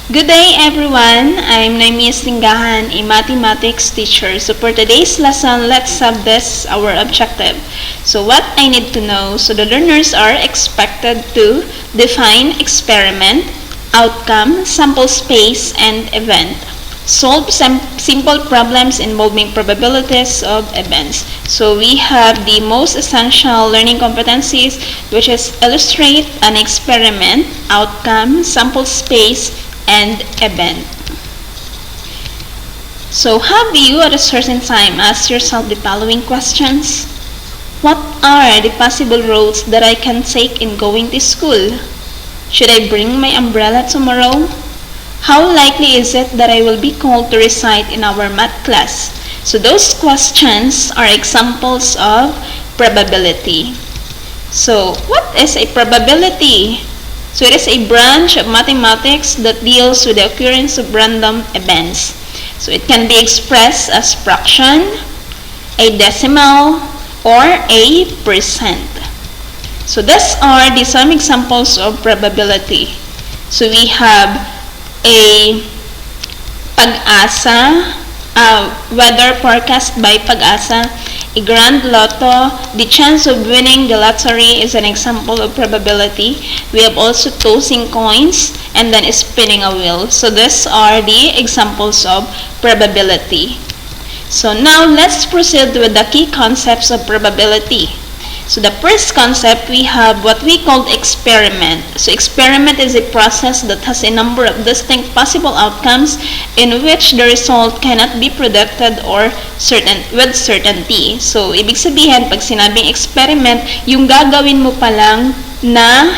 Good day everyone, I'm Naomi Singgahan, a mathematics teacher. So for today's lesson, let's have this our objective. So what I need to know, so the learners are expected to define experiment, outcome, sample space, and event. Solve some simple problems involving probabilities of events. So we have the most essential learning competencies, which is illustrate an experiment, outcome, sample space, and event. So have you at a certain time asked yourself the following questions? What are the possible roads that I can take in going to school? Should I bring my umbrella tomorrow? How likely is it that I will be called to recite in our math class? So those questions are examples of probability. So what is a probability? So it is a branch of mathematics that deals with the occurrence of random events. So it can be expressed as fraction, a decimal, or a percent. So these are some examples of probability. So we have a Pag-asa, weather forecast by Pag-asa, a grand lotto, the chance of winning the lottery is an example of probability. We have also tossing coins and then spinning a wheel. So these are the examples of probability. So now let's proceed with the key concepts of probability. So the first concept, we have what we call experiment. So experiment is a process that has a number of distinct possible outcomes in which the result cannot be predicted or with certainty. So ibig sabihin, pag sinabing experiment, yung gagawin mo pa lang na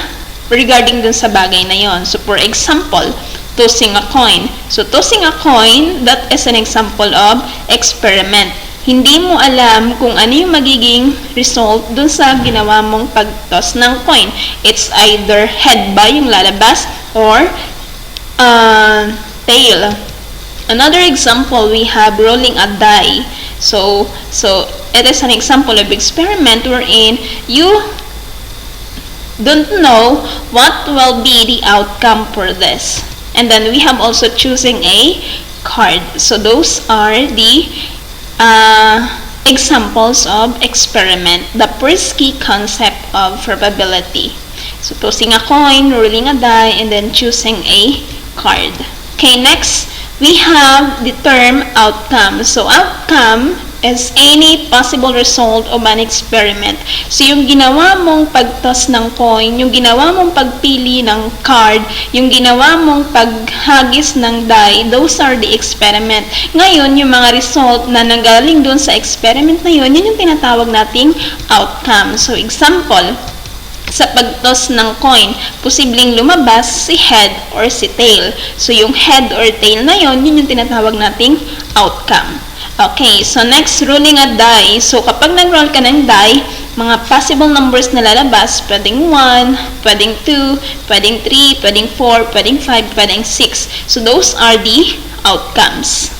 regarding dun sa bagay na yon. So for example, tossing a coin. So tossing a coin, that is an example of experiment. Hindi mo alam kung ano yung magiging result dun sa ginawa mong pag-toss ng coin. It's either head ba yung lalabas or tail. Another example, we have rolling a die. So it is an example of experiment wherein you don't know what will be the outcome for this. And then we have also choosing a card. So those are the examples of experiment, the first key concept of probability. So tossing a coin, rolling a die, and then choosing a card. Okay, next we have the term outcome. So outcome is any possible result of an experiment. So yung ginawa mong pag-toss ng coin, yung ginawa mong pagpili ng card, yung ginawa mong paghagis ng die, those are the experiment. Ngayon, yung mga result na nanggaling doon sa experiment na yun, yun yung tinatawag nating outcome. So example, sa pag-toss ng coin, posibleng lumabas si head or si tail. So yung head or tail na yun, yun yung tinatawag nating outcome. Okay, so next, rolling a die. So kapag nag-roll ka ng die, mga possible numbers na lalabas, pwedeng 1, pwedeng 2, pwedeng 3, pwedeng 4, pwedeng 5, pwedeng 6. So those are the outcomes.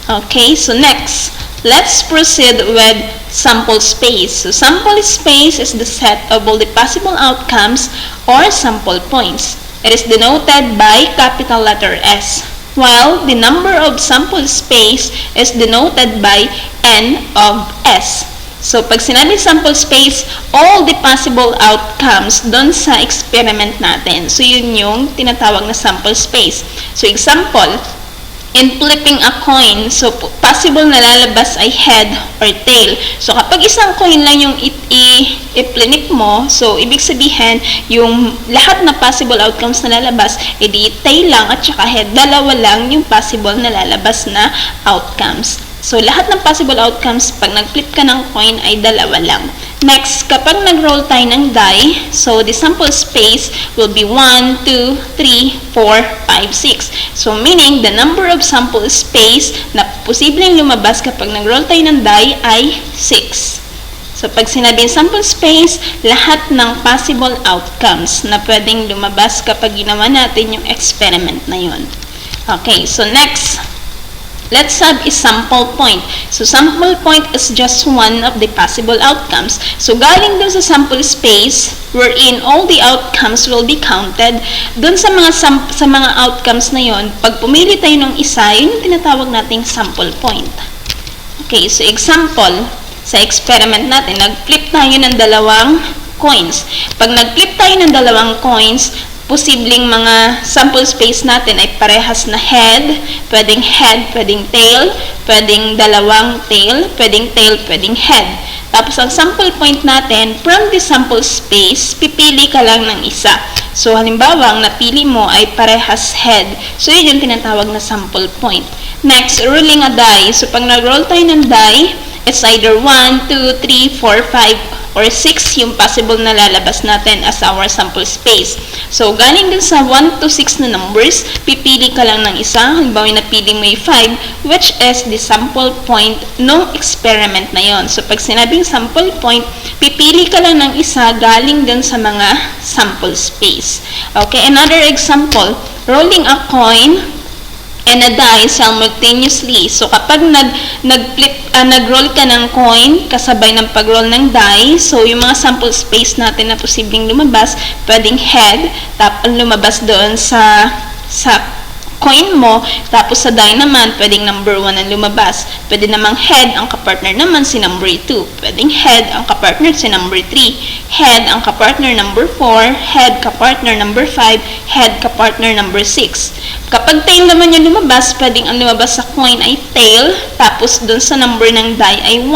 Okay, so next, let's proceed with sample space. So sample space is the set of all the possible outcomes or sample points. It is denoted by capital letter S, while the number of sample space is denoted by N of S. So pag sinabing sample space, all the possible outcomes doon sa experiment natin. So yun yung tinatawag na sample space. So example, in flipping a coin, so possible na lalabas ay head or tail. So kapag isang coin lang yung i-flip mo, so ibig sabihin yung lahat na possible outcomes na lalabas, edi tail lang at saka head, dalawa lang yung possible na lalabas na outcomes. So lahat ng possible outcomes pag nag-flip ka ng coin ay dalawa lang. Next, kapag nag-roll tayo ng die, so the sample space will be 1, 2, 3, 4, 5, 6. So meaning, the number of sample space na posibleng lumabas kapag nag-roll tayo ng die ay 6. So pag sinabing sample space, lahat ng possible outcomes na pwedeng lumabas kapag ginawa natin yung experiment na yun. Okay, so next, Let's have a sample point. So, sample point is just one of the possible outcomes. So, galing dun sa sample space, wherein all the outcomes will be counted, dun sa mga outcomes na yon, pag pumili tayo ng isa, yun yung tinatawag nating sample point. Okay, so example, sa experiment natin, nag-flip tayo ng dalawang coins. Pag nag-flip tayo ng dalawang coins, posibleng mga sample space natin ay parehas na head, pwedeng tail, pwedeng dalawang tail, pwedeng head. Tapos ang sample point natin, from the sample space, pipili ka lang ng isa. So halimbawa, ang napili mo ay parehas head. So yun yung tinatawag na sample point. Next, rolling a die. So pag nag-roll tayo ng die, it's either 1, 2, 3, 4, 5, or 6 yung possible na lalabas natin as our sample space. So, galing dun sa 1 to 6 na numbers, pipili ka lang ng isa. Halimbawa, napili mo yung 5, which is the sample point ng experiment na yon. So, pag sinabing sample point, pipili ka lang ng isa galing dun sa mga sample space. Okay, another example, rolling a coin and a die simultaneously. So, kapag nag-roll ka ng coin, kasabay ng pag-roll ng die, so, yung mga sample space natin na posibleng lumabas, pwedeng head, tapos lumabas doon sa coin mo, tapos sa die naman, pwedeng number 1 ang lumabas. Pwede namang head, ang kapartner naman si number 2. Pwedeng head, ang kapartner si number 3. Head, ang kapartner number 4. Head, kapartner number 5. Head, kapartner number 6. Kapag tail naman yung lumabas, pwedeng ang lumabas sa coin ay tail, tapos dun sa number ng die ay 1.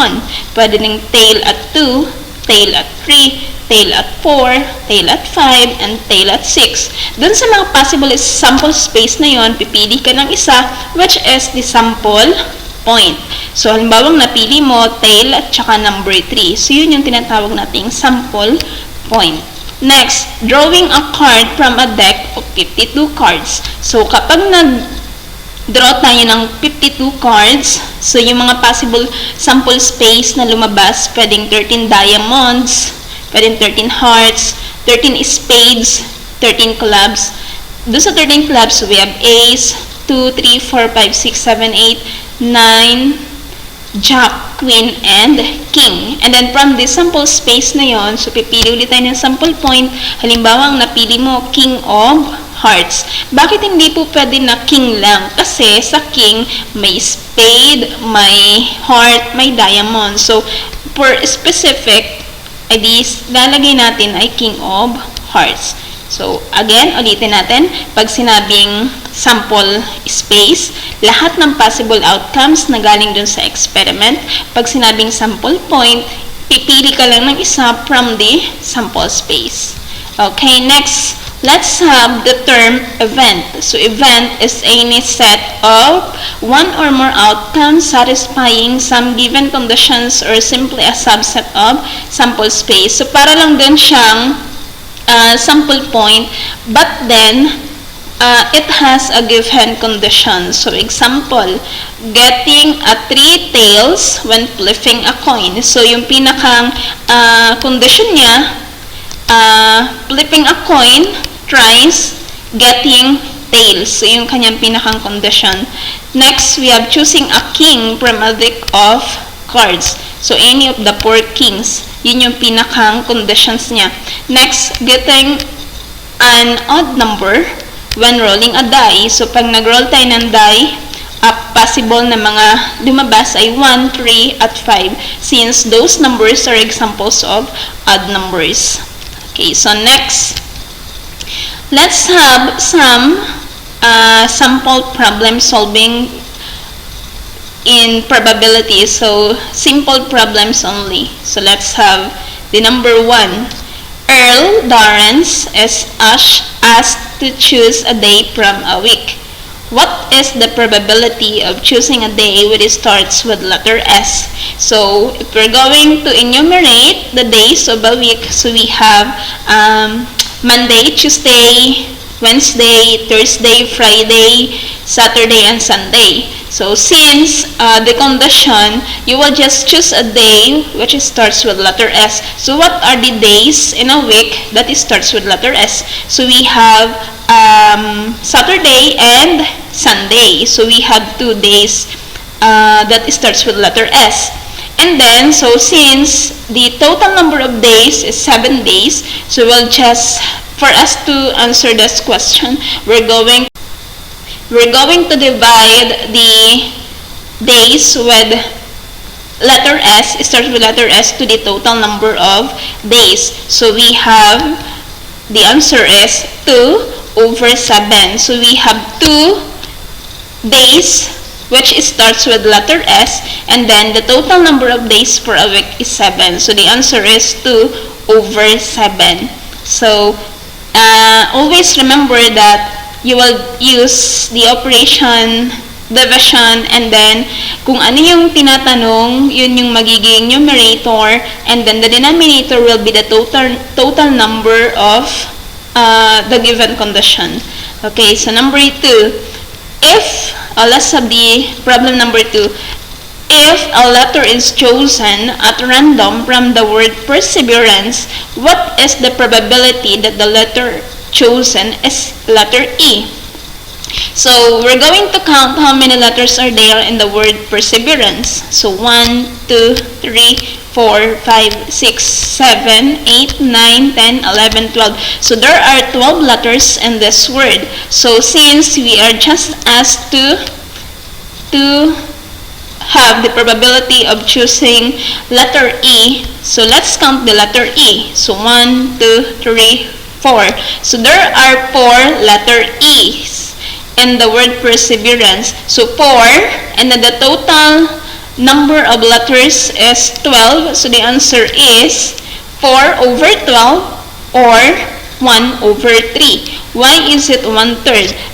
Pwede ng tail at 2, tail at 3, tail at 4, tail at 5, and tail at 6. Doon sa mga possible sample space na yon, pipili ka ng isa, which is the sample point. So, halimbawa, napili mo tail at saka number 3. So, yun yung tinatawag nating sample point. Next, drawing a card from a deck of 52 cards. So, kapag draw tayo ng 52 cards, so yung mga possible sample space na lumabas, pwedeng 13 diamonds, pwedeng 13 hearts, 13 spades, 13 clubs. Doon sa 13 clubs, we have ace, 2, 3, 4, 5, 6, 7, 8, 9, jack, queen, and king. And then from the sample space na yon, so pipili ulit tayo ng sample point. Halimbawa, ang napili mo, king of hearts. Bakit hindi po pwede na king lang? Kasi sa king, may spade, may heart, may diamond. So, for specific, ay lalagay natin ay king of hearts. So, again, ulitin natin, pag sinabing sample space, lahat ng possible outcomes na galing dun sa experiment. Pag sinabing sample point, pipili ka lang ng isa from the sample space. Okay, next, let's have the term event. So, event is any set of one or more outcomes satisfying some given conditions or simply a subset of sample space. So, para lang din siyang sample point, but then, it has a given condition. So, example, getting a 3 tails when flipping a coin. So, yung pinakang condition niya, flipping a coin tries getting tails. So, yung kanyang pinakang condition. Next, we have choosing a king from a deck of cards. So, any of the 4 kings. Yun yung pinakang conditions niya. Next, getting an odd number when rolling a die. So, pag nag-roll tayo ng die, possible na mga lumabas ay 1, 3, at 5 since those numbers are examples of odd numbers. Okay, so next, let's have some sample problem solving in probability. So, simple problems only. So, let's have the number 1. Earl Dorrance is asked to choose a day from a week. What is the probability of choosing a day which starts with letter S? So, if we're going to enumerate the days of a week, so we have Monday, Tuesday, Wednesday, Thursday, Friday, Saturday, and Sunday. So, since the condition, you will just choose a day which starts with letter S. So, what are the days in a week that starts with letter S? So, we have Saturday and Sunday. So, we have 2 days that starts with letter S. And then, so since the total number of days is 7 days, so we'll just, for us to answer this question, we're going to divide the days with letter S, starts with letter S, to the total number of days. So we have, the answer is 2 over 7. So we have 2 days which starts with letter S, and then the total number of days for a week is 7. So the answer is 2 over 7. So always remember that you will use the operation division, and then kung ano yung tinatanong, yun yung magiging numerator, and then the denominator will be the total number of the given condition. Okay, so number 2. If, let's have the problem number 2. If a letter is chosen at random from the word perseverance, what is the probability that the letter chosen is letter E? So we're going to count how many letters are there in the word perseverance. So 1, 2, 3, 4, 5, 6, 7, 8, 9, 10, 11, 12. So there are 12 letters in this word. So since we are just asked to have the probability of choosing letter E, so let's count the letter E. So 1, 2, 3, 4. So there are 4 letter E's in the word perseverance. So 4, and then the total number of letters is 12. So the answer is 4 over 12 or 1 over 3. Why is it 1/3?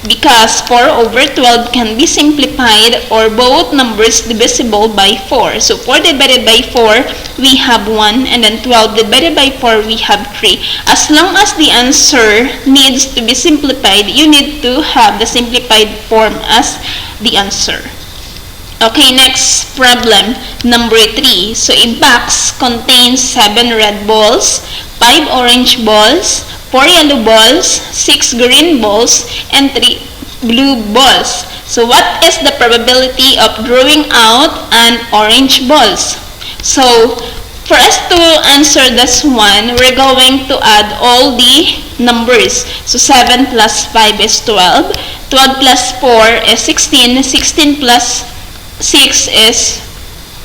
Because 4 over 12 can be simplified, or both numbers divisible by 4. So 4 divided by 4, we have 1, and then 12 divided by 4, we have 3. As long as the answer needs to be simplified, you need to have the simplified form as the answer. Okay, next problem, number 3. So a box contains 7 red balls, 5 orange balls, 4 yellow balls, 6 green balls, and 3 blue balls. So what is the probability of drawing out an orange balls? So for us to answer this one, we're going to add all the numbers. So 7 plus 5 is 12, 12 plus 4 is 16, 16 plus 6 is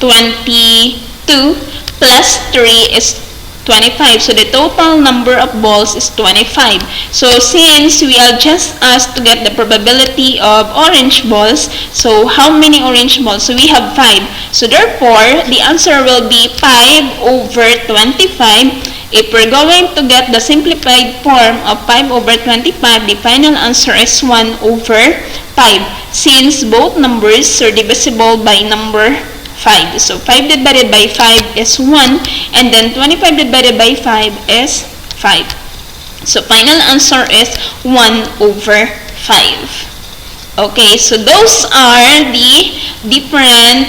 22, plus 3 is 25. So the total number of balls is 25. So since we are just asked to get the probability of orange balls, so how many orange balls? So we have 5. So therefore, the answer will be 5 over 25. If we're going to get the simplified form of 5 over 25, the final answer is 1 over 5. Since both numbers are divisible by number 5. So 5 divided by 5 is 1, and then 25 divided by 5 is 5. So final answer is 1 over 5. Okay, so those are the different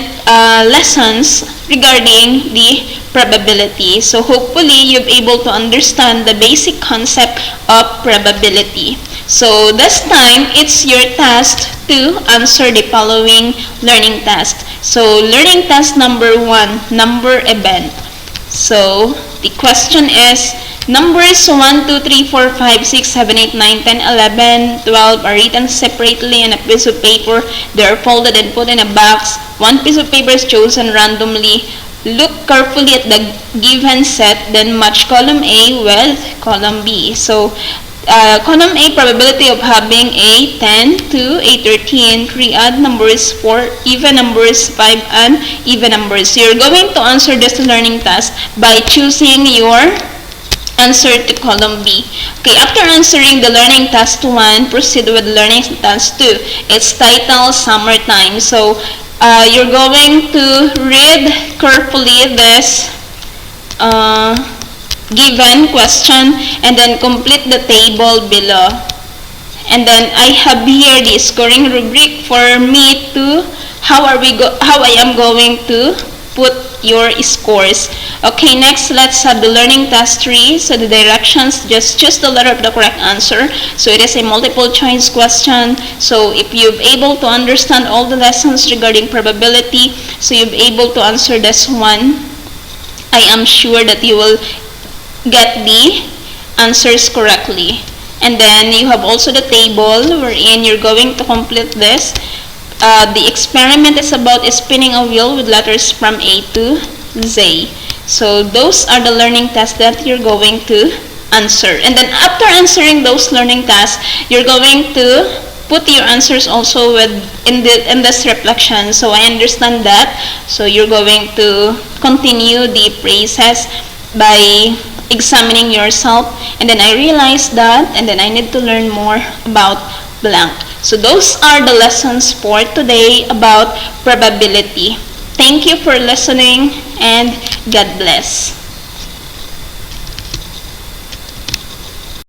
lessons regarding the probability. So hopefully you've able to understand the basic concept of probability. So this time, it's your task to answer the following learning task. So learning task number 1, number event. So the question is, numbers 1, 2, 3, 4, 5, 6, 7, 8, 9, 10, 11, 12 are written separately on a piece of paper. They are folded and put in a box. One piece of paper is chosen randomly. Look carefully at the given set, then match column A with column B. So column A, probability of having a 10, 2, a 13, 3 odd numbers, 4 even numbers, 5 uneven numbers. So you're going to answer this learning task by choosing your answer to column B. Okay, after answering the learning task 1, proceed with learning task 2. It's titled Summertime. So you're going to read carefully this given question and then complete the table below. And then I have here the scoring rubric for me to how I am going to put your scores. Okay, next let's have the learning task 3. So the directions, just choose the letter of the correct answer. So it is a multiple choice question. So if you're able to understand all the lessons regarding probability, so you're able to answer this one, I am sure that you will get the answers correctly. And then you have also the table wherein you're going to complete this. The experiment is about spinning a wheel with letters from A to Z. So those are the learning tasks that you're going to answer. And then after answering those learning tasks, you're going to put your answers also in this reflection. So I understand that. So you're going to continue the process by examining yourself, and then I realized that, and then I need to learn more about blank. So those are the lessons for today about probability. Thank you for listening, and God bless.